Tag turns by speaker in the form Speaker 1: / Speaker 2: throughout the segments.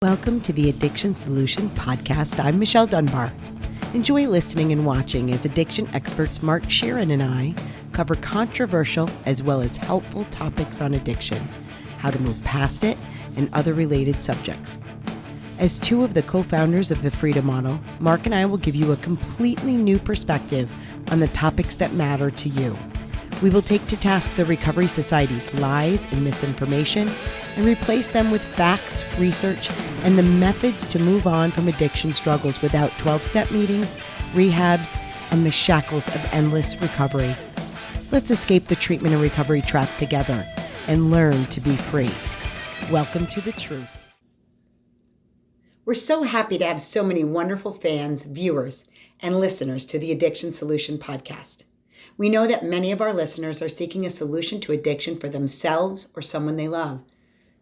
Speaker 1: Welcome to the Addiction Solution Podcast. I'm Michelle Dunbar. Enjoy listening and watching as addiction experts Mark Sheeran and I cover controversial as well as helpful topics on addiction, how to move past it, and other related subjects. As two of the co-founders of the Freedom Model, Mark and I will give you a completely new perspective on the topics that matter to you. We will take to task the Recovery Society's lies and misinformation and replace them with facts, research, and the methods to move on from addiction struggles without 12-step meetings, rehabs, and the shackles of endless recovery. Let's escape the treatment and recovery trap together and learn to be free. Welcome to the truth. We're so happy to have so many wonderful fans, viewers, and listeners to the Addiction Solution Podcast. We know that many of our listeners are seeking a solution to addiction for themselves or someone they love.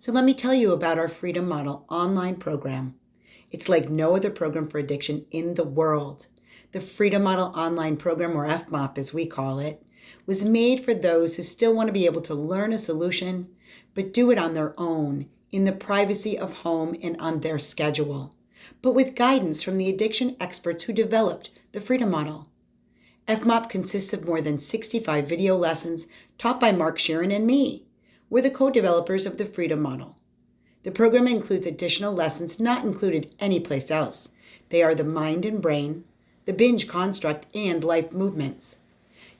Speaker 1: So let me tell you about our Freedom Model online program. It's like no other program for addiction in the world. The Freedom Model online program, or FMOP as we call it, was made for those who still want to be able to learn a solution, but do it on their own, in the privacy of home and on their schedule, but with guidance from the addiction experts who developed the Freedom Model. FMOP consists of more than 65 video lessons taught by Mark Sheeran and me. We're the co-developers of the Freedom Model. The program includes additional lessons not included anyplace else. They are the mind and brain, the binge construct, and life movements.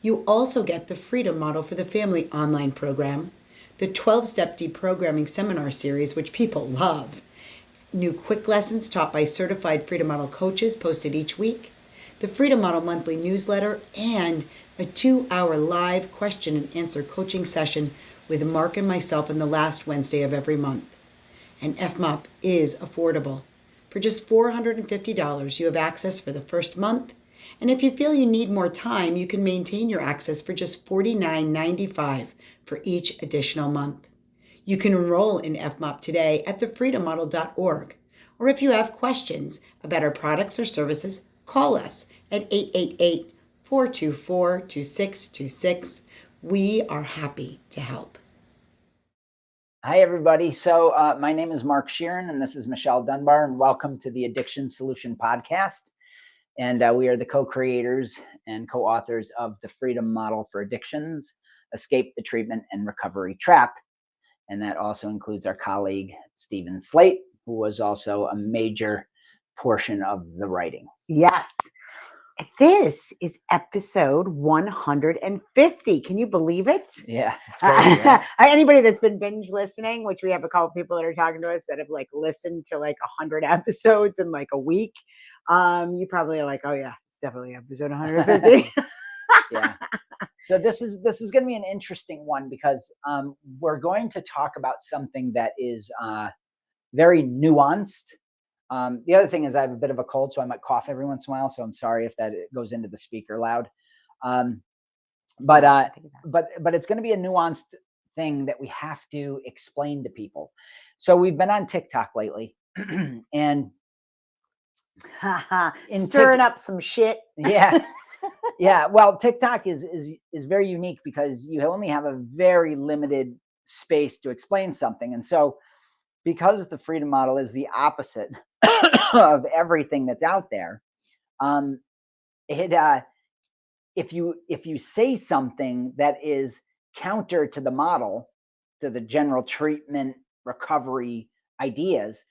Speaker 1: You also get the Freedom Model for the Family online program, the 12-step deprogramming seminar series, which people love, new quick lessons taught by certified Freedom Model coaches posted each week, the Freedom Model monthly newsletter, and a 2-hour live question and answer coaching session with Mark and myself on the last Wednesday of every month. And FMOP is affordable. For just $450, you have access for the first month. And if you feel you need more time, you can maintain your access for just $49.95 for each additional month. You can enroll in FMOP today at thefreedommodel.org. Or if you have questions about our products or services, call us at 888-424-2626. We are happy to help.
Speaker 2: Hi, everybody. So my name is Mark Sheeran, and this is Michelle Dunbar, and welcome to the Addiction Solution Podcast. And we are the co-creators and co-authors of the Freedom Model for Addictions, Escape the Treatment and Recovery Trap. And that also includes our colleague, Stephen Slate, who was also a major portion of the writing.
Speaker 1: Yes. This is episode 150. Can you believe it?
Speaker 2: Yeah. It's crazy, right?
Speaker 1: Anybody that's been binge listening, which we have a couple people that are talking to us that have listened to 100 episodes in a week. You probably are like, oh yeah, it's definitely episode 150.
Speaker 2: Yeah. So this is going to be an interesting one because we're going to talk about something that is very nuanced. The other thing is I have a bit of a cold, so I might cough every once in a while. So I'm sorry if that goes into the speaker loud. But it's going to be a nuanced thing that we have to explain to people. So we've been on TikTok lately, and
Speaker 1: stirring up some shit.
Speaker 2: Yeah. Yeah. Well, TikTok is very unique because you only have a very limited space to explain something. And so because the Freedom Model is the opposite of everything that's out there, if you say something that is counter to the model, to the general treatment recovery ideas,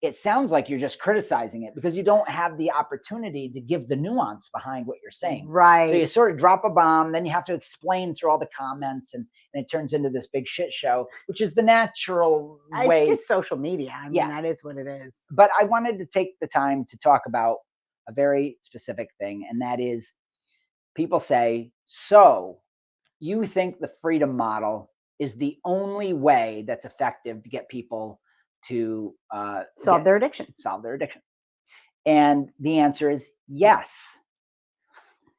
Speaker 2: it sounds like you're just criticizing it because you don't have the opportunity to give the nuance behind what you're saying.
Speaker 1: Right.
Speaker 2: So you sort of drop a bomb, then you have to explain through all the comments, and it turns into this big shit show, which is the natural way.
Speaker 1: It's just social media. I mean, that is what it is.
Speaker 2: But I wanted to take the time to talk about a very specific thing, and that is people say, so you think the Freedom Model is the only way that's effective to get people to
Speaker 1: solve their addiction.
Speaker 2: And the answer is yes.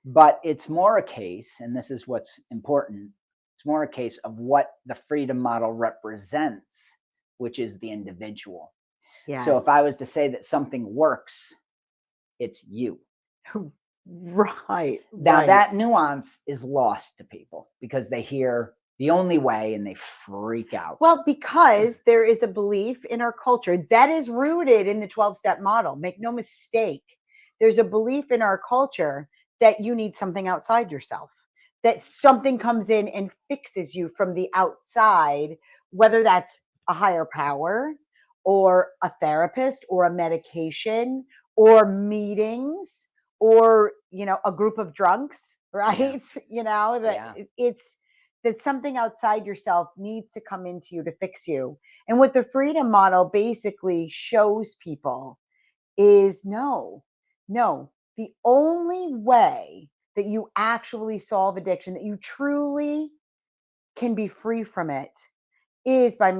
Speaker 2: But it's more a case, and this is what's important, it's more a case of what the Freedom Model represents, which is the individual. Yes. So if I was to say that something works, it's you.
Speaker 1: Right.
Speaker 2: Now that nuance is lost to people because they hear The only way, and they freak out.
Speaker 1: Well, because there is a belief in our culture that is rooted in the 12-step model. Make no mistake. There's a belief in our culture that you need something outside yourself, that something comes in and fixes you from the outside, whether that's a higher power or a therapist or a medication or meetings or, a group of drunks, right? It's that something outside yourself needs to come into you to fix you. And what the freedom model basically shows people is no, the only way that you actually solve addiction, that you truly can be free from it, is by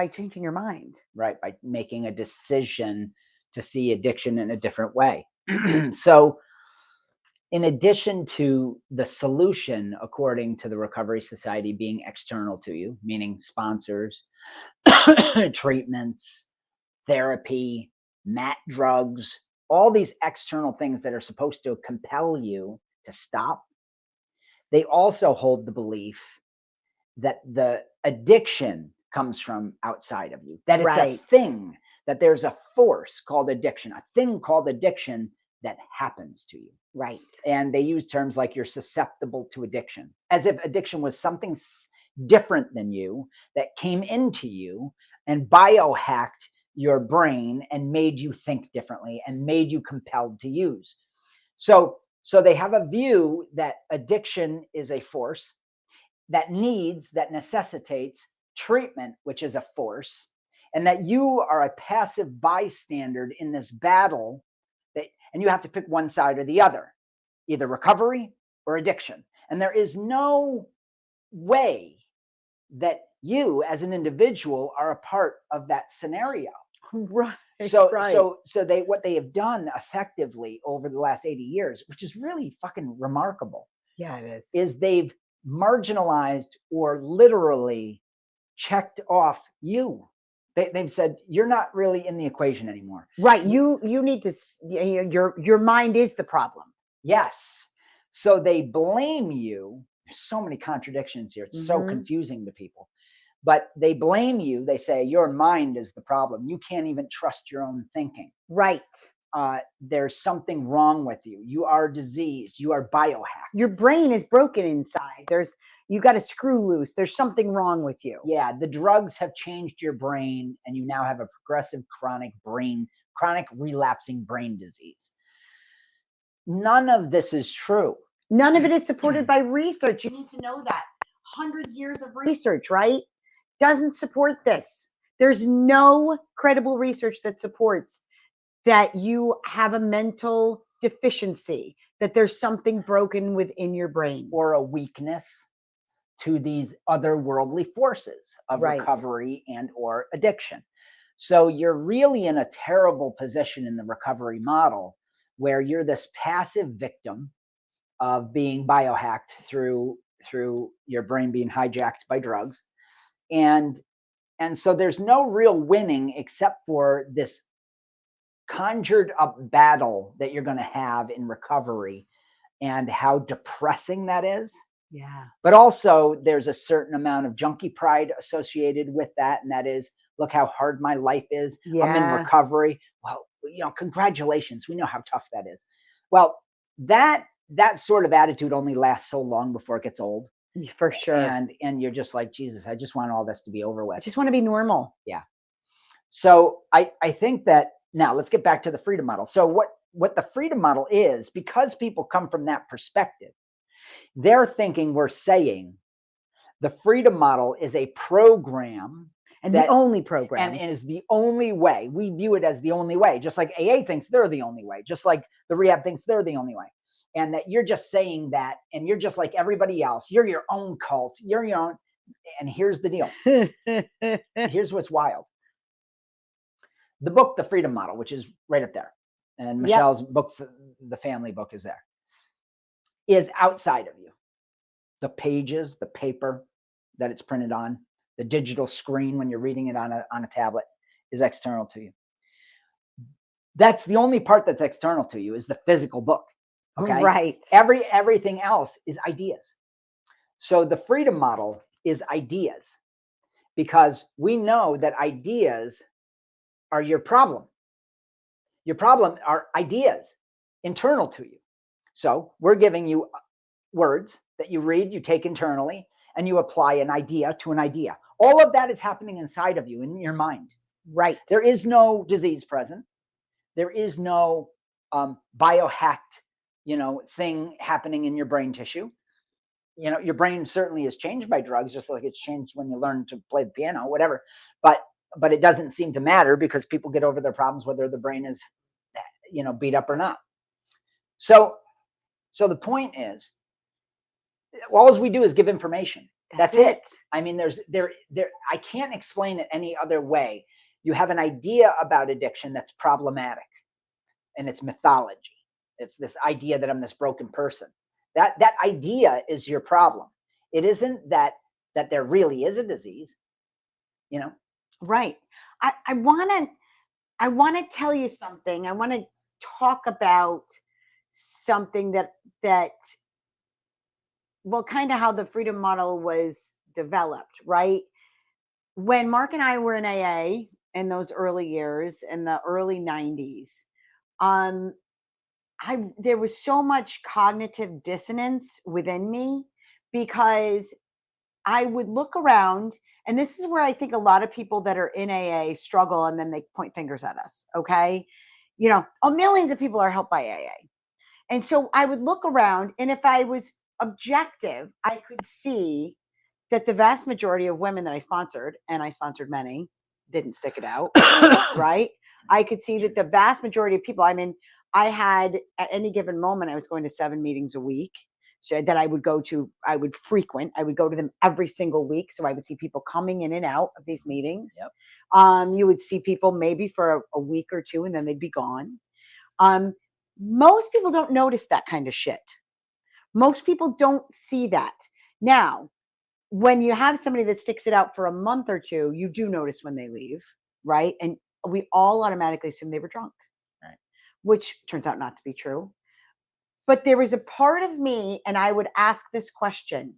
Speaker 1: changing your mind.
Speaker 2: Right, by making a decision to see addiction in a different way. So, in addition to the solution, according to the Recovery Society, being external to you, meaning sponsors, treatments, therapy, MAT drugs, all these external things that are supposed to compel you to stop, they also hold the belief that the addiction comes from outside of you, that it's a thing, that there's a force called addiction, a thing called addiction that happens to you.
Speaker 1: Right.
Speaker 2: And they use terms like you're susceptible to addiction, as if addiction was something different than you that came into you and biohacked your brain and made you think differently and made you compelled to use. So they have a view that addiction is a force that necessitates treatment, which is a force, and that you are a passive bystander in this battle, and you have to pick one side or the other, either recovery or addiction. And there is no way that you as an individual are a part of that scenario.
Speaker 1: Right.
Speaker 2: So what they have done effectively over the last 80 years, which is really fucking remarkable.
Speaker 1: Yeah, it
Speaker 2: is they've marginalized or literally checked off you. They've said you're not really in the equation anymore.
Speaker 1: Right. You need to, your mind is the problem.
Speaker 2: Yes. So they blame you. There's so many contradictions here. It's so confusing to people. But they blame you. They say your mind is the problem. You can't even trust your own thinking.
Speaker 1: Right.
Speaker 2: There's something wrong with you. You are diseased. You are biohacked.
Speaker 1: Your brain is broken inside. You got a screw loose. There's something wrong with you.
Speaker 2: Yeah, the drugs have changed your brain, and you now have a progressive chronic relapsing brain disease. None of this is true.
Speaker 1: None of it is supported by research. You need to know that. 100 years of research, right? Doesn't support this. There's no credible research that supports that you have a mental deficiency, that there's something broken within your brain.
Speaker 2: Or a weakness to these otherworldly forces of recovery and or addiction. So you're really in a terrible position in the recovery model where you're this passive victim of being biohacked through your brain being hijacked by drugs. And so there's no real winning except for this conjured up battle that you're going to have in recovery, and how depressing that is.
Speaker 1: Yeah.
Speaker 2: But also there's a certain amount of junkie pride associated with that. And that is, look how hard my life is. Yeah. I'm in recovery. Well, congratulations. We know how tough that is. Well, that sort of attitude only lasts so long before it gets old.
Speaker 1: For sure.
Speaker 2: And you're just like, Jesus, I just want all this to be over with.
Speaker 1: I just want to be normal.
Speaker 2: Yeah. So I think that now let's get back to the freedom model. So what the freedom model is, because people come from that perspective, they're thinking we're saying the freedom model is a program.
Speaker 1: And the only program.
Speaker 2: And is the only way. We view it as the only way. Just like AA thinks they're the only way. Just like the rehab thinks they're the only way. And that you're just saying that, and you're just like everybody else. You're your own cult. You're your own. And here's the deal. Here's what's wild. The book, The Freedom Model, which is right up there, and Michelle's book, the family book, is there, is outside of you. The pages, the paper that it's printed on, the digital screen when you're reading it on a tablet is external to you. That's the only part that's external to you, is the physical book. Okay.
Speaker 1: Right.
Speaker 2: Everything else is ideas. So the freedom model is ideas, because we know that ideas are your problem. Your problem are ideas internal to you. So we're giving you words that you read, you take internally, and you apply an idea to an idea. All of that is happening inside of you in your mind.
Speaker 1: Right.
Speaker 2: There is no disease present. There is no biohacked, thing happening in your brain tissue. Your brain certainly is changed by drugs, just like it's changed when you learn to play the piano, whatever. But it doesn't seem to matter, because people get over their problems whether the brain is, beat up or not. So the point is, all we do is give information. That's it. I mean, I can't explain it any other way. You have an idea about addiction that's problematic, and it's mythology. It's this idea that I'm this broken person. That idea is your problem. It isn't that there really is a disease.
Speaker 1: Right. I want to tell you something. I want to talk about something that well, kind of how the freedom model was developed, right? When Mark and I were in AA in those early years, in the early 90s, there was so much cognitive dissonance within me, because I would look around, and this is where I think a lot of people that are in AA struggle, and then they point fingers at us. Okay. Millions of people are helped by AA. And so I would look around, and if I was objective, I could see that the vast majority of women that I sponsored, and I sponsored many, didn't stick it out. Right. I could see that the vast majority of people, I mean, I had, at any given moment, I was going to 7 meetings a week. So that I would go to them every single week. So I would see people coming in and out of these meetings.
Speaker 2: Yep.
Speaker 1: You would see people maybe for a week or two, and then they'd be gone. Most people don't notice that kind of shit. Most people don't see that. Now, when you have somebody that sticks it out for a month or two, you do notice when they leave, right? And we all automatically assume they were drunk,
Speaker 2: right? Which
Speaker 1: turns out not to be true. But there was a part of me, and I would ask this question: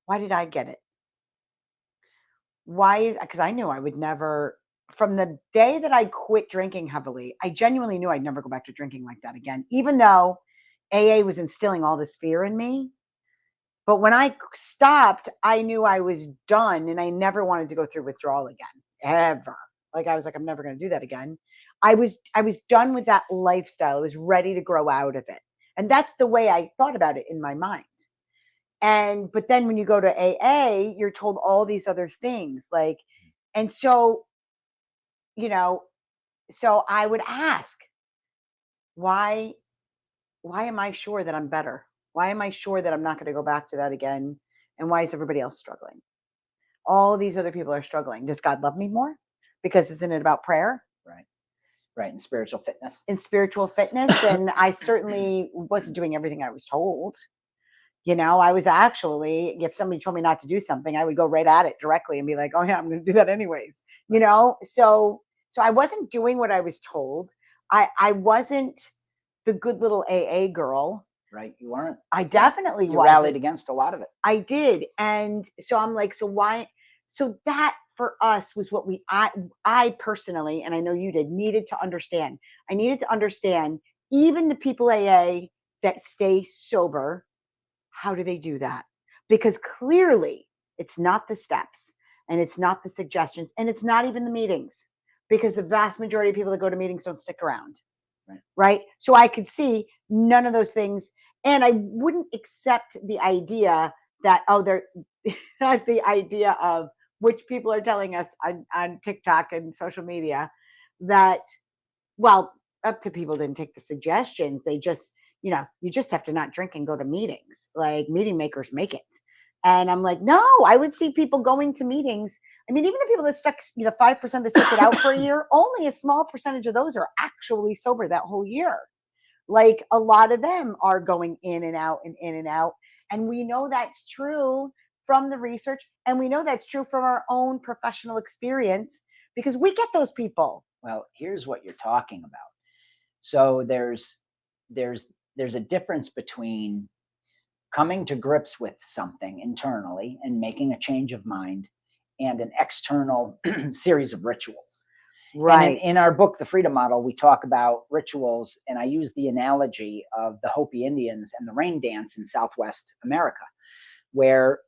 Speaker 1: why did I get it? Because I knew I would never, from the day that I quit drinking heavily, I genuinely knew I'd never go back to drinking like that again, even though AA was instilling all this fear in me. But when I stopped, I knew I was done, and I never wanted to go through withdrawal again, ever. Like, I was like, I'm never going to do that again. I was done with that lifestyle. I was ready to grow out of it. And that's the way I thought about it in my mind. But then when you go to AA, you're told all these other things, and so, so I would ask, why am I sure that I'm better? Why am I sure that I'm not going to go back to that again? And why is everybody else struggling? All these other people are struggling. Does God love me more? Because isn't it about prayer?
Speaker 2: Right. And spiritual fitness.
Speaker 1: And I certainly wasn't doing everything I was told. I was actually, if somebody told me not to do something, I would go right at it directly and be like, oh yeah, I'm going to do that anyways. So I wasn't doing what I was told. I wasn't the good little AA girl.
Speaker 2: Right. You weren't.
Speaker 1: I definitely
Speaker 2: you rallied against a lot of it.
Speaker 1: I did. And so I'm like, so why? So that for us was what I personally, and I know you did, needed to understand. I needed to understand, even the people AA that stay sober, how do they do that? Because clearly it's not the steps, and it's not the suggestions, and it's not even the meetings, because the vast majority of people that go to meetings don't stick around. Right. So I could see none of those things. And I wouldn't accept the idea that, they're the idea of, which people are telling us on TikTok and social media, that, well, up to people didn't take the suggestions. They just, you just have to not drink and go to meetings. Like, meeting makers make it. And I'm like, no, I would see people going to meetings. I mean, even the people that stuck, 5% that stuck it out for a year, only a small percentage of those are actually sober that whole year. Like, a lot of them are going in and out and in and out. And we know that's true from the research. And we know that's true from our own professional experience, because we get those people.
Speaker 2: Well, here's what you're talking about. So there's a difference between coming to grips with something internally and making a change of mind, and an external series of rituals. And in our book, The Freedom Model, we talk about rituals, and I use the analogy of the Hopi Indians and the rain dance in Southwest America, where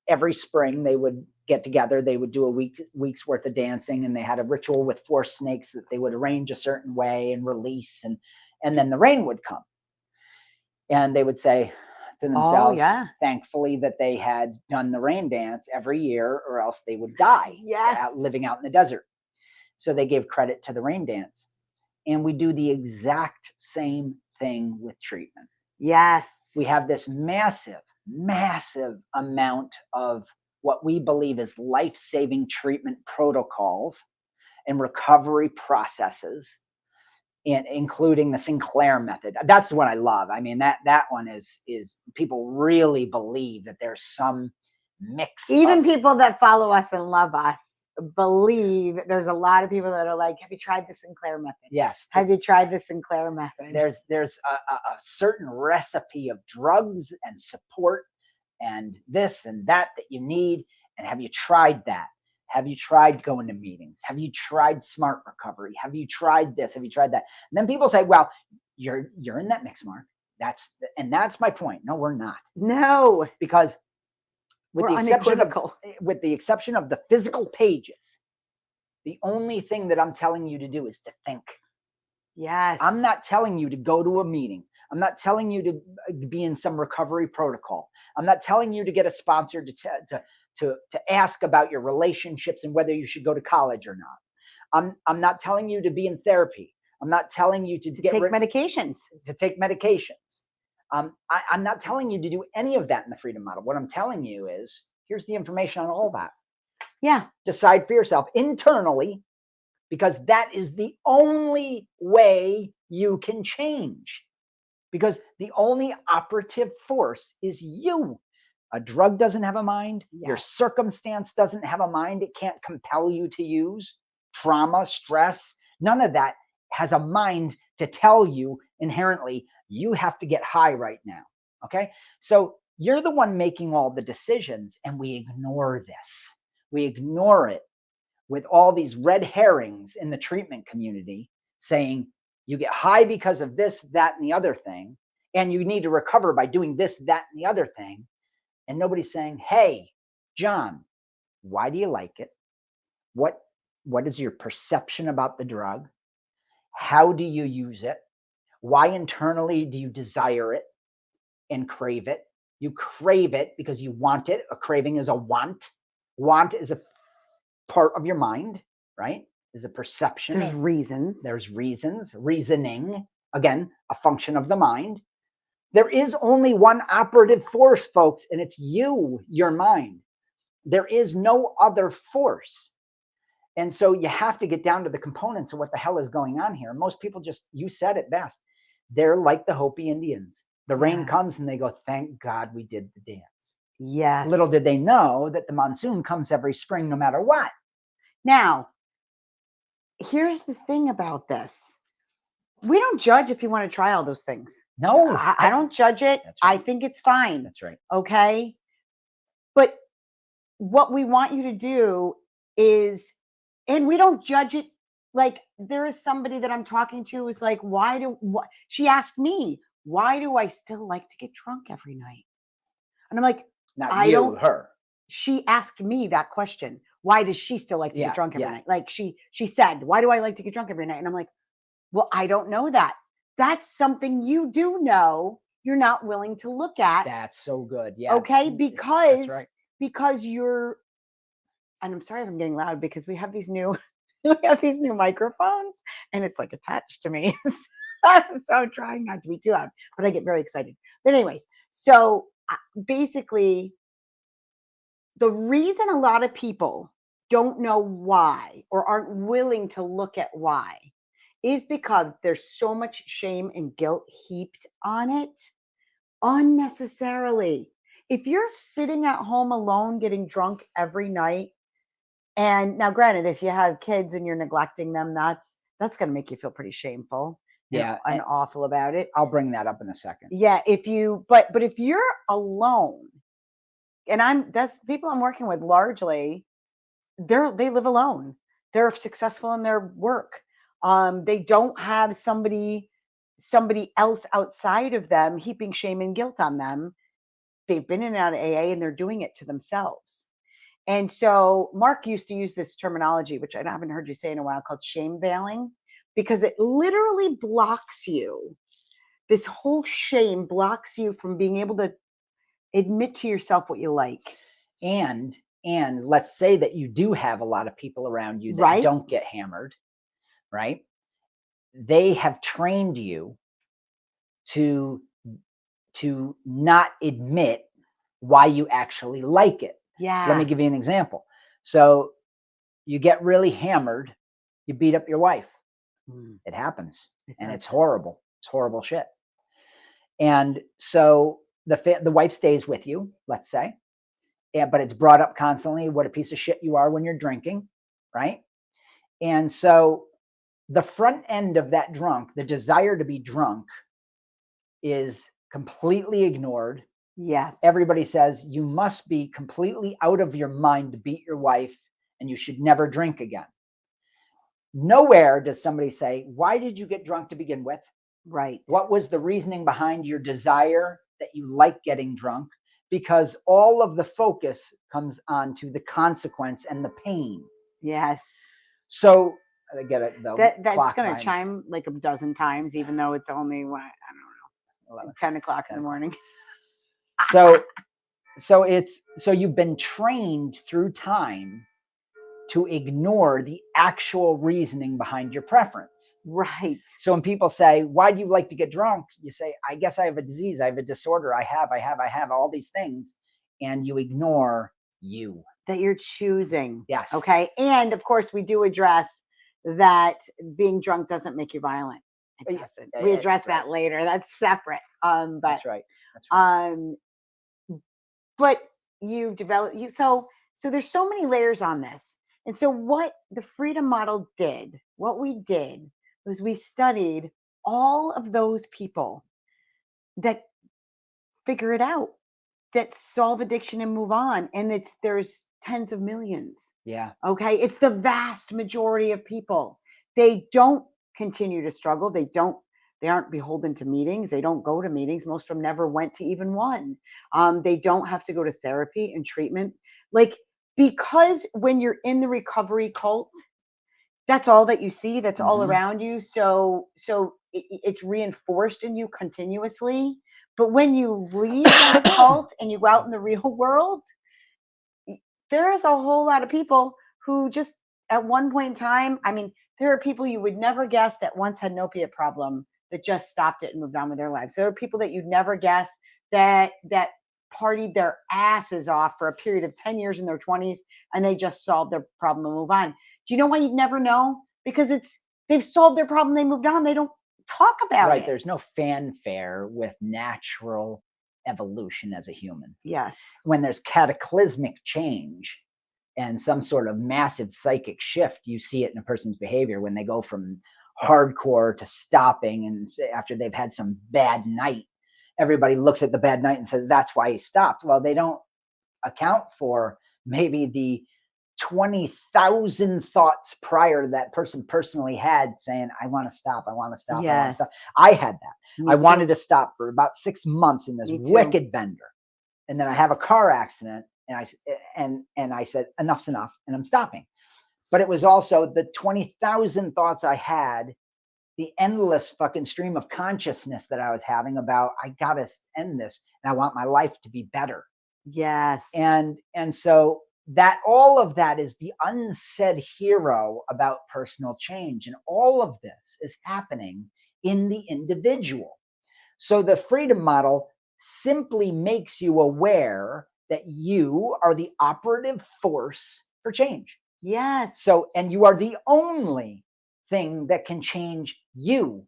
Speaker 2: every spring they would get together, they would do a week's worth of dancing, and they had a ritual with 4 snakes that they would arrange a certain way and release, and then the rain would come. And they would say to themselves, thankfully that they had done the rain dance every year, or else they would die living out in the desert. So they gave credit to the rain dance. And we do the exact same thing with treatment.
Speaker 1: Yes.
Speaker 2: We have this massive, massive amount of what we believe is life-saving treatment protocols and recovery processes, including the Sinclair method. That's the one I love. I mean, that one is people really believe that there's some mix.
Speaker 1: Even people that follow us and love us believe. There's a lot of people that are like, have you tried the Sinclair method?
Speaker 2: Yes.
Speaker 1: Have you tried the Sinclair method?
Speaker 2: There's a certain recipe of drugs and support and this and that you need. And have you tried that? Have you tried going to meetings? Have you tried smart recovery? Have you tried this? Have you tried that? And then people say, well, you're in that mix, Mark. That's my point. No, we're not.
Speaker 1: No.
Speaker 2: Because with the exception of the physical pages, the only thing that I'm telling you to do is to think.
Speaker 1: Yes.
Speaker 2: I'm not telling you to go to a meeting. I'm not telling you to be in some recovery protocol. I'm not telling you to get a sponsor to ask about your relationships and whether you should go to college or not. I'm not telling you to be in therapy. I'm not telling you to
Speaker 1: take medications.
Speaker 2: To take medications. I'm not telling you to do any of that in the Freedom Model. What I'm telling you is, here's the information on all that.
Speaker 1: Yeah.
Speaker 2: Decide for yourself internally, because that is the only way you can change. Because the only operative force is you. A drug doesn't have a mind. Yes. Your circumstance doesn't have a mind. It can't compel you to use. Trauma, stress, none of that has a mind to tell you inherently, you have to get high right now. Okay? So you're the one making all the decisions, and we ignore this. We ignore it with all these red herrings in the treatment community saying you get high because of this, that, and the other thing, and you need to recover by doing this, that, and the other thing. And nobody's saying, hey, John, why do you like it? What is your perception about the drug? How do you use it? Why internally do you desire it and crave it? You crave it because you want it. A craving is a want. Want is a part of your mind, right? Is a perception.
Speaker 1: There's reasons.
Speaker 2: There's reasons. Reasoning, again, a function of the mind. There is only one operative force, folks, and it's you, your mind. There is no other force. And so you have to get down to the components of what the hell is going on here. Most people you said it best. They're like the Hopi Indians. The rain comes and they go, thank God we did the dance.
Speaker 1: Yes.
Speaker 2: Little did they know that the monsoon comes every spring, no matter what.
Speaker 1: Now, here's the thing about this. We don't judge if you want to try all those things.
Speaker 2: No.
Speaker 1: I don't judge it. Right. I think it's fine.
Speaker 2: That's right.
Speaker 1: Okay. But what we want you to do is, and we don't judge it. Like, there is somebody that I'm talking to who's like, she asked me, why do I still like to get drunk every night? And I'm like, her. She asked me that question. Why does she still like to get drunk every night? Like she said, why do I like to get drunk every night? And I'm like, well, I don't know that. That's something you do know. You're not willing to look at.
Speaker 2: That's so good. Yeah.
Speaker 1: Okay. Because you're, and I'm sorry if I'm getting loud because we have these new microphones and it's like attached to me. So I'm trying not to be too loud, but I get very excited. But anyways, so basically the reason a lot of people don't know why or aren't willing to look at why is because there's so much shame and guilt heaped on it unnecessarily. If you're sitting at home alone getting drunk every night, and now granted, if you have kids and you're neglecting them, that's going to make you feel pretty shameful.
Speaker 2: Yeah.
Speaker 3: and awful about it.
Speaker 2: I'll bring that up in a second.
Speaker 3: Yeah, if you but if you're alone, and that's the people I'm working with largely, they live alone. They're successful in their work. They don't have somebody else outside of them heaping shame and guilt on them. They've been in and out of AA and they're doing it to themselves. And so Mark used to use this terminology, which I haven't heard you say in a while, called shame veiling, because it literally blocks you. This whole shame blocks you from being able to admit to yourself what you like.
Speaker 2: And let's say that you do have a lot of people around you that
Speaker 3: Right.
Speaker 2: don't get hammered, right? They have trained you to not admit why you actually like it.
Speaker 3: Yeah.
Speaker 2: Let me give you an example. So you get really hammered, you beat up your wife. It happens. And it's horrible. It's horrible shit. And so the wife stays with you, let's say, but it's brought up constantly what a piece of shit you are when you're drinking, right? And so the front end of that drunk, the desire to be drunk, is completely ignored.
Speaker 3: Yes.
Speaker 2: Everybody says you must be completely out of your mind to beat your wife and you should never drink again. Nowhere does somebody say, why did you get drunk to begin with?
Speaker 3: Right.
Speaker 2: What was the reasoning behind your desire that you like getting drunk? Because all of the focus comes on to the consequence and the pain.
Speaker 3: Yes.
Speaker 2: So I get it.
Speaker 3: That's going to chime like a dozen times, even though it's only, I don't know,
Speaker 2: 11,
Speaker 3: 10 o'clock in the morning.
Speaker 2: So you've been trained through time to ignore the actual reasoning behind your preference.
Speaker 3: Right.
Speaker 2: So when people say, why do you like to get drunk? You say, I guess I have a disease. I have a disorder. I have all these things. And you ignore you.
Speaker 3: That you're choosing.
Speaker 2: Yes.
Speaker 3: Okay. And of course, we do address that being drunk doesn't make you violent. It doesn't. We address that later. That's separate.
Speaker 2: That's right. That's right.
Speaker 3: But you develop so there's so many layers on this. And so what the Freedom Model did, what we did was we studied all of those people that figure it out, that solve addiction and move on. And there's tens of millions.
Speaker 2: Yeah.
Speaker 3: Okay. It's the vast majority of people. They don't continue to struggle. They aren't beholden to meetings. They don't go to meetings. Most of them never went to even one. They don't have to go to therapy and treatment. Because when you're in the recovery cult, that's all that you see. That's all around you. So it's reinforced in you continuously. But when you leave that cult and you go out in the real world, there is a whole lot of people who just at one point in time, there are people you would never guess that once had an opiate problem that just stopped it and moved on with their lives. There are people that you'd never guess that partied their asses off for a period of 10 years in their 20s and they just solved their problem and move on. Do you know why you'd never know? Because they've solved their problem, they moved on, they don't talk about it.
Speaker 2: Right. There's no fanfare with natural evolution as a human.
Speaker 3: Yes.
Speaker 2: When there's cataclysmic change and some sort of massive psychic shift, you see it in a person's behavior when they go from hardcore to stopping, and after they've had some bad night, everybody looks at the bad night and says that's why he stopped. Well, they don't account for maybe the 20,000 thoughts prior that person personally had saying, I want to stop. I want to stop.
Speaker 3: Yes.
Speaker 2: I want to stop. I had that.
Speaker 3: Me
Speaker 2: I
Speaker 3: too.
Speaker 2: wanted to stop for about 6 months in this
Speaker 3: Me too.
Speaker 2: wicked bender. And then I have a car accident and I said, enough's enough, and I'm stopping. But it was also the 20,000 thoughts I had, the endless fucking stream of consciousness that I was having about, I got to end this and I want my life to be better.
Speaker 3: Yes.
Speaker 2: And so that all of that is the unsaid hero about personal change. And all of this is happening in the individual. So the Freedom Model simply makes you aware that you are the operative force for change.
Speaker 3: Yes.
Speaker 2: So, and you are the only thing that can change you.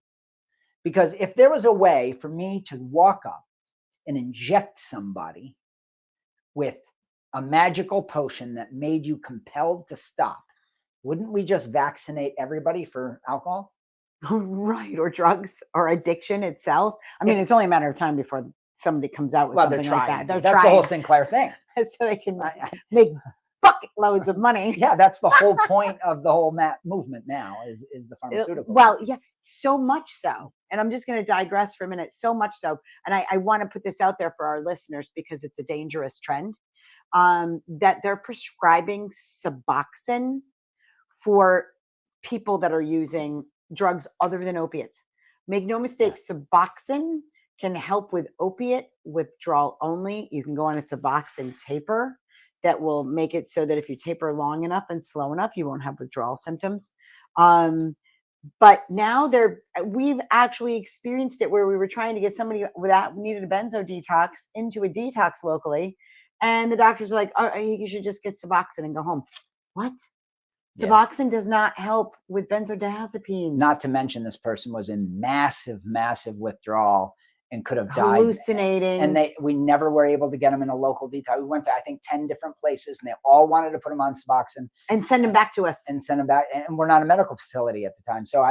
Speaker 2: Because if there was a way for me to walk up and inject somebody with a magical potion that made you compelled to stop, wouldn't we just vaccinate everybody for alcohol?
Speaker 3: Right, or drugs or addiction itself. I mean, it's only a matter of time before somebody comes out with
Speaker 2: Well, they're
Speaker 3: something like
Speaker 2: trying
Speaker 3: that.
Speaker 2: to.
Speaker 3: They're
Speaker 2: That's the whole
Speaker 3: trying
Speaker 2: Sinclair thing.
Speaker 3: so they can
Speaker 2: I-
Speaker 3: make bucket loads of money.
Speaker 2: yeah, that's the whole point of the whole movement now is the pharmaceutical.
Speaker 3: Well, yeah, so much so. And I'm just going to digress for a minute. So much so. And I want to put this out there for our listeners because it's a dangerous trend, that they're prescribing Suboxone for people that are using drugs other than opiates. Make no mistake, Suboxone can help with opiate withdrawal only. You can go on a Suboxone taper that will make it so that if you taper long enough and slow enough, you won't have withdrawal symptoms. But now we've actually experienced it where we were trying to get somebody that needed a benzo detox into a detox locally. And the doctors are like, oh, you should just get Suboxone and go home. What?
Speaker 2: Yeah.
Speaker 3: Suboxone does not help with benzodiazepines.
Speaker 2: Not to mention this person was in massive withdrawal and could have died.
Speaker 3: Hallucinating.
Speaker 2: And we never were able to get them in a local detox. We went to, I think, 10 different places, and they all wanted to put them on Suboxone.
Speaker 3: And send them back to us.
Speaker 2: And send them back. And we're not a medical facility at the time. So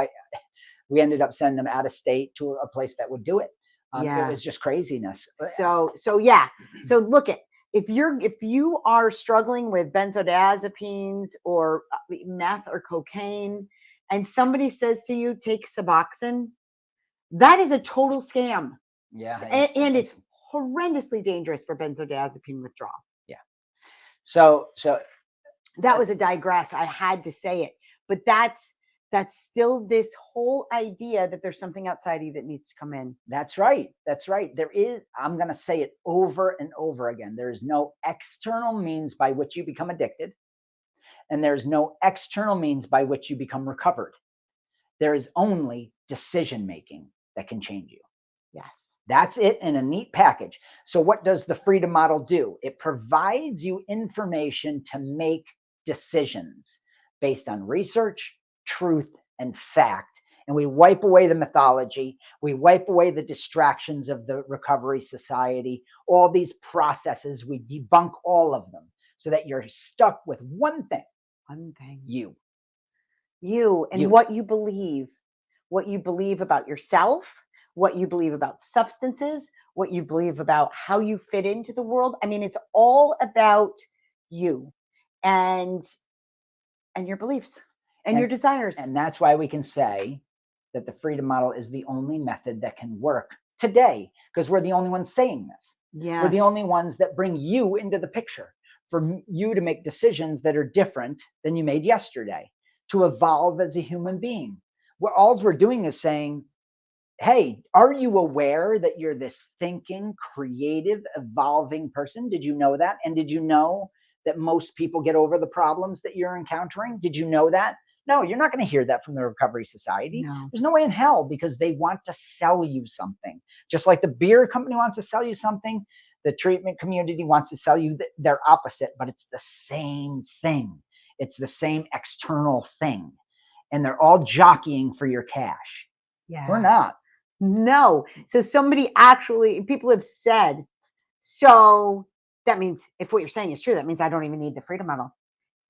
Speaker 2: we ended up sending them out of state to a place that would do it. It was just craziness.
Speaker 3: So yeah. So look at, if you are struggling with benzodiazepines or meth or cocaine, and somebody says to you, take Suboxone, that is a total scam.
Speaker 2: Yeah.
Speaker 3: And it's horrendously dangerous for benzodiazepine withdrawal.
Speaker 2: Yeah. So
Speaker 3: that was a digress. I had to say it, but that's still this whole idea that there's something outside of you that needs to come in.
Speaker 2: That's right. That's right. There is, I'm going to say it over and over again. There is no external means by which you become addicted. And there's no external means by which you become recovered. There is only decision-making that can change you.
Speaker 3: Yes.
Speaker 2: That's it in a neat package. So what does the Freedom Model do? It provides you information to make decisions based on research, truth, and fact. And we wipe away the mythology. We wipe away the distractions of the Recovery Society. All these processes, we debunk all of them so that you're stuck with one thing.
Speaker 3: One thing.
Speaker 2: You.
Speaker 3: And what you believe about yourself, what you believe about substances, what you believe about how you fit into the world. I mean, it's all about you and your beliefs and your desires.
Speaker 2: And that's why we can say that the Freedom Model is the only method that can work today, because we're the only ones saying this.
Speaker 3: Yeah.
Speaker 2: We're the only ones that bring you into the picture for you to make decisions that are different than you made yesterday, to evolve as a human being. All we're doing is saying, hey, are you aware that you're this thinking, creative, evolving person? Did you know that? And did you know that most people get over the problems that you're encountering? Did you know that? No, you're not going to hear that from the Recovery Society.
Speaker 3: No.
Speaker 2: There's no way in hell, because they want to sell you something. Just like the beer company wants to sell you something, the treatment community wants to sell you their opposite, but it's the same thing. It's the same external thing. And they're all jockeying for your cash.
Speaker 3: Yeah.
Speaker 2: We're not.
Speaker 3: No. So people have said, so that means if what you're saying is true, that means I don't even need the Freedom Model.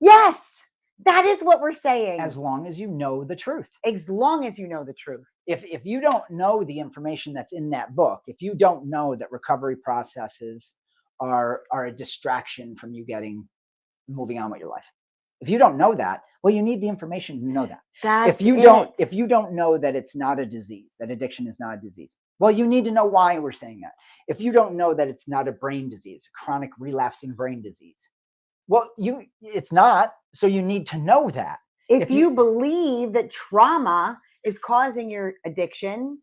Speaker 3: Yes, that is what we're saying.
Speaker 2: As long as you know the truth.
Speaker 3: As long as you know the truth.
Speaker 2: If you don't know the information that's in that book, if you don't know that recovery processes are a distraction from you moving on with your life, if you don't know that, well, you need the information to know that. If you don't know that it's not a disease, that addiction is not a disease, well, you need to know why we're saying that. If you don't know that it's not a brain disease, a chronic relapsing brain disease, well, it's not. So you need to know that.
Speaker 3: If you believe that trauma is causing your addiction,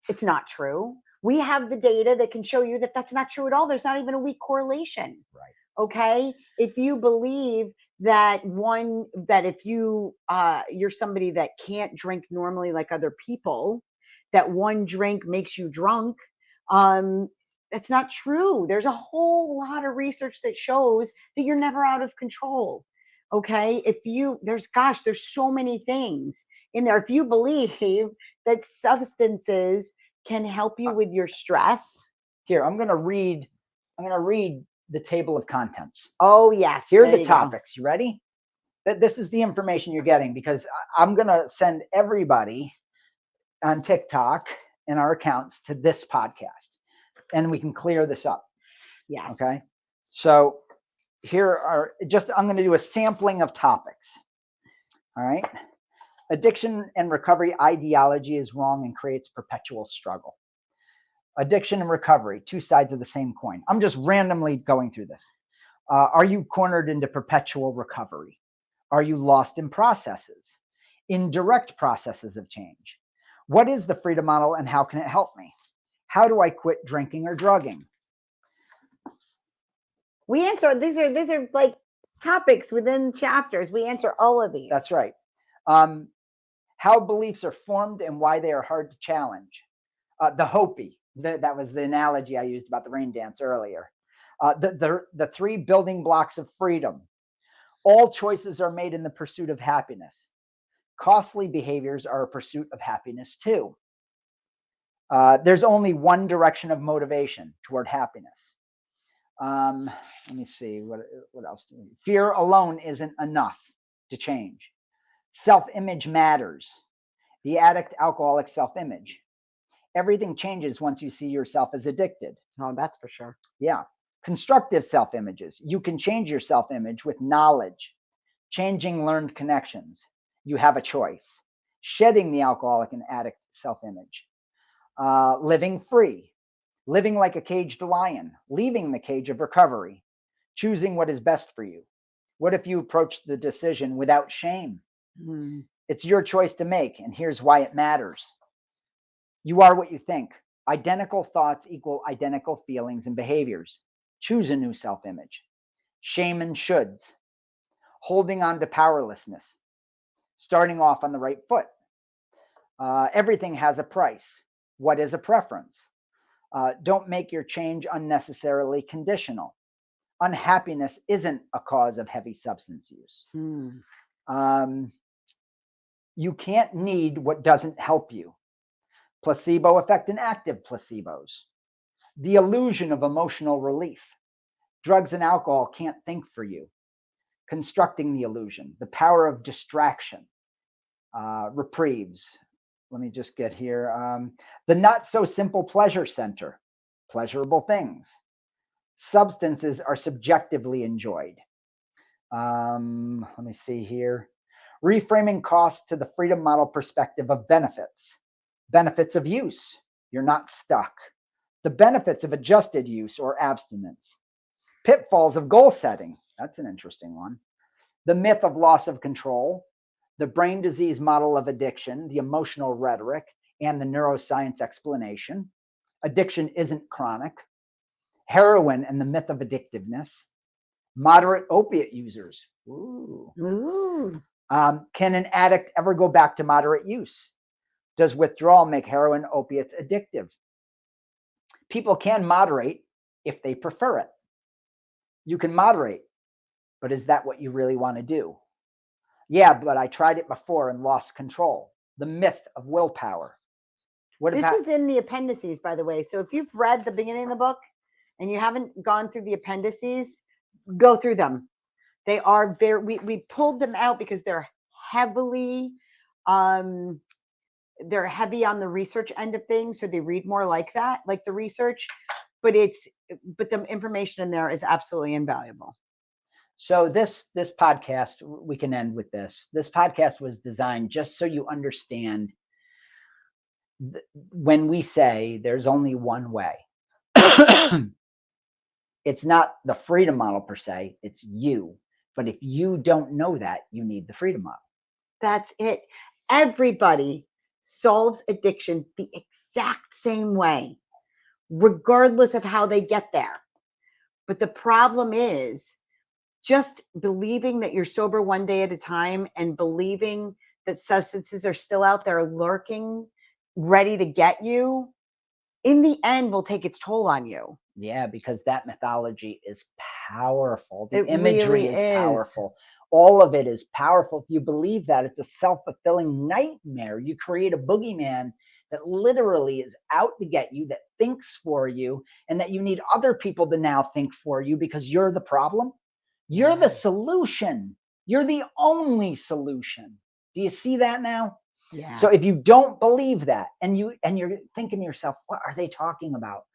Speaker 3: it's not true. We have the data that can show you that that's not true at all. There's not even a weak correlation.
Speaker 2: Right.
Speaker 3: Okay. If you believe that if you're somebody that can't drink normally like other people, that one drink makes you drunk, that's not true. There's a whole lot of research that shows that you're never out of control. Okay. There's so many things in there. If you believe that substances can help you with your stress.
Speaker 2: Here, I'm going to read the table of contents.
Speaker 3: Oh, yes.
Speaker 2: Here are the topics. You ready? This is the information you're getting, because I'm going to send everybody on TikTok and our accounts to this podcast, and we can clear this up.
Speaker 3: Yes.
Speaker 2: Okay. So I'm going to do a sampling of topics. All right. Addiction and recovery ideology is wrong and creates perpetual struggle. Addiction and recovery, two sides of the same coin. I'm just randomly going through this. Are you cornered into perpetual recovery? Are you lost in processes, indirect processes of change? What is the freedom model and how can it help me? How do I quit drinking or drugging?
Speaker 3: We answer these are like topics within chapters. We answer all of these.
Speaker 2: That's right. How beliefs are formed and why they are hard to challenge. The Hopi, that was the analogy I used about the rain dance earlier. The three building blocks of freedom. All choices are made in the pursuit of happiness. Costly behaviors are a pursuit of happiness too. There's only one direction of motivation toward happiness. Let me see, what else? Fear alone isn't enough to change. Self-image matters. The addict alcoholic self-image. Everything changes once you see yourself as addicted.
Speaker 3: Oh, that's for sure.
Speaker 2: Yeah. Constructive self-images. You can change your self-image with knowledge, changing learned connections. You have a choice. Shedding the alcoholic and addict self-image. Living free. Living like a caged lion. Leaving the cage of recovery. Choosing what is best for you. What if you approach the decision without shame? It's your choice to make, and here's why it matters. You are what you think. Identical thoughts equal identical feelings and behaviors. Choose a new self-image. Shame and shoulds. Holding on to powerlessness. Starting off on the right foot. Everything has a price. What is a preference? Don't make your change unnecessarily conditional. Unhappiness isn't a cause of heavy substance use. You can't need what doesn't help you. Placebo effect and active placebos. The illusion of emotional relief. Drugs and alcohol can't think for you. Constructing the illusion. The power of distraction. Reprieves. Let me just get here. The not so simple pleasure center. Pleasurable things. Substances are subjectively enjoyed. Let me see here. Reframing costs to the freedom model perspective of benefits. Benefits of use. You're not stuck. The benefits of adjusted use or abstinence. Pitfalls of goal setting. That's an interesting one. The myth of loss of control. The brain disease model of addiction. The emotional rhetoric and the neuroscience explanation. Addiction isn't chronic. Heroin and the myth of addictiveness. Moderate opiate users. Ooh. Can an addict ever go back to moderate use? Does withdrawal make heroin opiates addictive? People can moderate if they prefer it. You can moderate, but is that what you really want to do? Yeah, but I tried it before and lost control. The myth of willpower.
Speaker 3: This is in the appendices, by the way. So if you've read the beginning of the book and you haven't gone through the appendices, go through them. They are we pulled them out because they're heavy on the research end of things. So they read more like that, like the research, but the information in there is absolutely invaluable.
Speaker 2: So this podcast, we can end with this. This podcast was designed just so you understand when we say there's only one way. It's not the freedom model per se, it's you. But if you don't know that, you need the freedom model.
Speaker 3: That's it. Everybody solves addiction the exact same way, regardless of how they get there. But the problem is just believing that you're sober one day at a time and believing that substances are still out there lurking, ready to get you, in the end will take its toll on you.
Speaker 2: Yeah, because that mythology is powerful. The
Speaker 3: It
Speaker 2: imagery
Speaker 3: really
Speaker 2: is powerful. All of it is powerful. If you believe that, it's a self-fulfilling nightmare. You create a boogeyman that literally is out to get you, that thinks for you, and that you need other people to now think for you because you're the problem. You're the solution. You're the only solution. Do you see that now?
Speaker 3: Yeah.
Speaker 2: So if you don't believe that, and you're thinking to yourself, what are they talking about?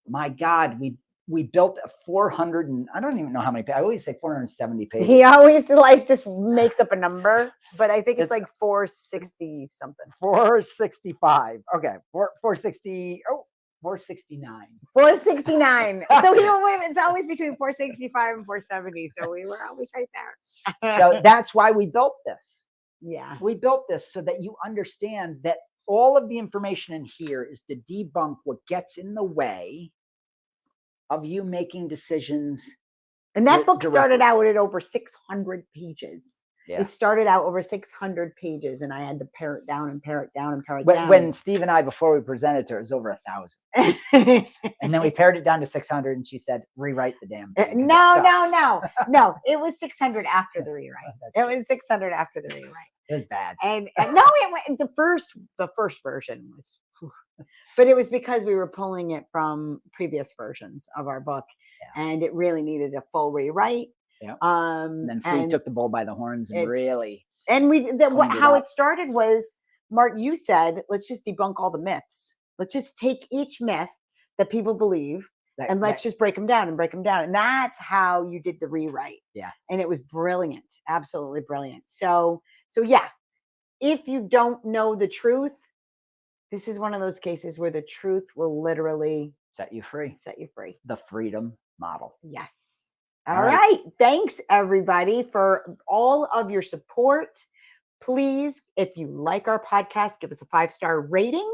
Speaker 2: My God, we built a 400 and I don't even know how many. I always say 470 pages.
Speaker 3: He always like just makes up a number, but I think it's like 460 something.
Speaker 2: 465. Okay, 460. Oh, 469.
Speaker 3: 469. So it's always between 465 and 470. So we were always right there.
Speaker 2: So that's why we built this.
Speaker 3: Yeah.
Speaker 2: We built this so that you understand that all of the information in here is to debunk what gets in the way of you making decisions.
Speaker 3: And that book started
Speaker 2: directly.
Speaker 3: out at over 600 pages.
Speaker 2: Yeah.
Speaker 3: It started out over 600 pages, and I had to pare it down and pare it down and pare it down.
Speaker 2: When Steve and I, before we presented to her, it was over 1,000. And then we pared it down to 600, and she said, rewrite the damn thing.
Speaker 3: No. It was 600 after the rewrite. It was 600 after the rewrite.
Speaker 2: It was bad.
Speaker 3: And no, it went, the first version was, but it was because we were pulling it from previous versions of our book, and it really needed a full rewrite.
Speaker 2: Yeah. And then Steve took the bull by the horns and really.
Speaker 3: And how it started was, Mark, you said, let's just debunk all the myths. Let's just take each myth that people believe and let's just break them down. And that's how you did the rewrite.
Speaker 2: Yeah.
Speaker 3: And it was brilliant. Absolutely brilliant. So yeah, if you don't know the truth, this is one of those cases where the truth will literally
Speaker 2: set you free.
Speaker 3: The
Speaker 2: freedom model.
Speaker 3: Yes. All right. Thanks, everybody, for all of your support. Please, if you like our podcast, give us a 5-star rating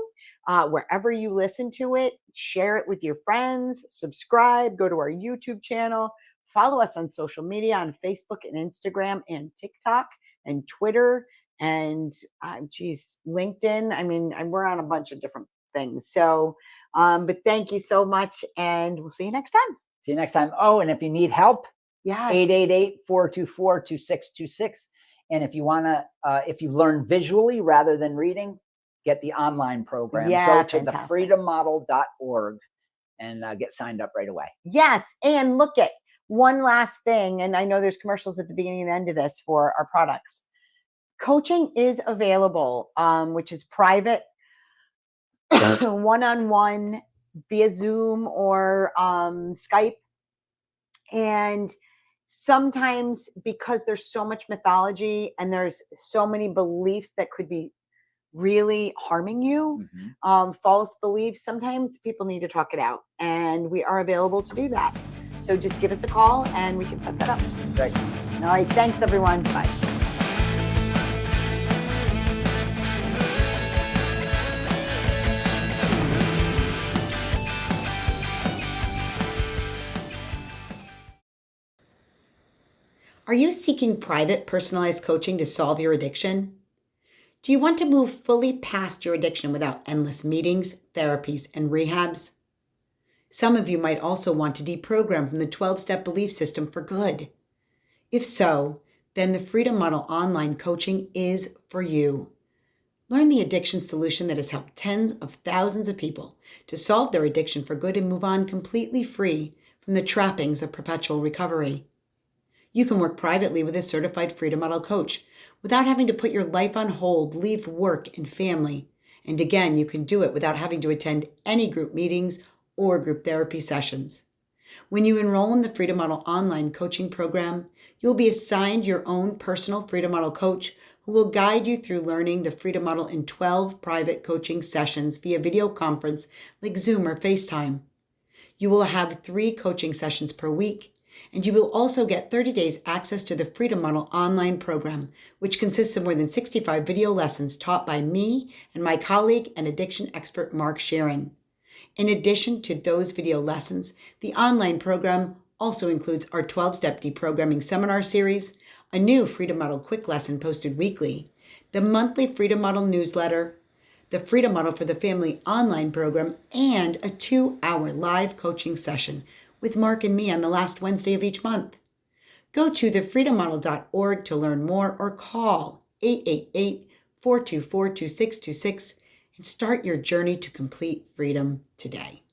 Speaker 3: wherever you listen to it. Share it with your friends. Subscribe. Go to our YouTube channel. Follow us on social media on Facebook and Instagram and TikTok and Twitter and, LinkedIn. I mean, we're on a bunch of different things. So, but thank you so much, and we'll see you next time.
Speaker 2: See you next time. Oh, and if you need help, 888-424-2626. And if you want to, if you learn visually rather than reading, get the online program. Go to thefreedommodel.org and get signed up right away.
Speaker 3: Yes. And look at one last thing. And I know there's commercials at the beginning and end of this for our products. Coaching is available, which is private, one-on-one, via Zoom or Skype. And sometimes, because there's so much mythology and there's so many beliefs that could be really harming you, false beliefs, sometimes people need to talk it out. And we are available to do that. So just give us a call and we can set that up.
Speaker 2: Great.
Speaker 3: All right. Thanks, everyone. Bye. Are you seeking private, personalized coaching to solve your addiction? Do you want to move fully past your addiction without endless meetings, therapies, and rehabs? Some of you might also want to deprogram from the 12-step belief system for good. If so, then the Freedom Model online coaching is for you. Learn the addiction solution that has helped tens of thousands of people to solve their addiction for good and move on completely free from the trappings of perpetual recovery. You can work privately with a certified Freedom Model coach without having to put your life on hold, leave work and family. And again, you can do it without having to attend any group meetings or group therapy sessions. When you enroll in the Freedom Model online coaching program, you'll be assigned your own personal Freedom Model coach who will guide you through learning the Freedom Model in 12 private coaching sessions via video conference like Zoom or FaceTime. You will have 3 coaching sessions per week, and you will also get 30 days access to the Freedom Model online program, which consists of more than 65 video lessons taught by me and my colleague and addiction expert Mark Sharon. In addition to those video lessons, the online program also includes our 12-step deprogramming seminar series, a new Freedom Model quick lesson posted weekly, the monthly Freedom Model newsletter, the Freedom Model for the Family online program, and a 2-hour live coaching session with Mark and me on the last Wednesday of each month. Go to thefreedommodel.org to learn more or call 888-424-2626 and start your journey to complete freedom today.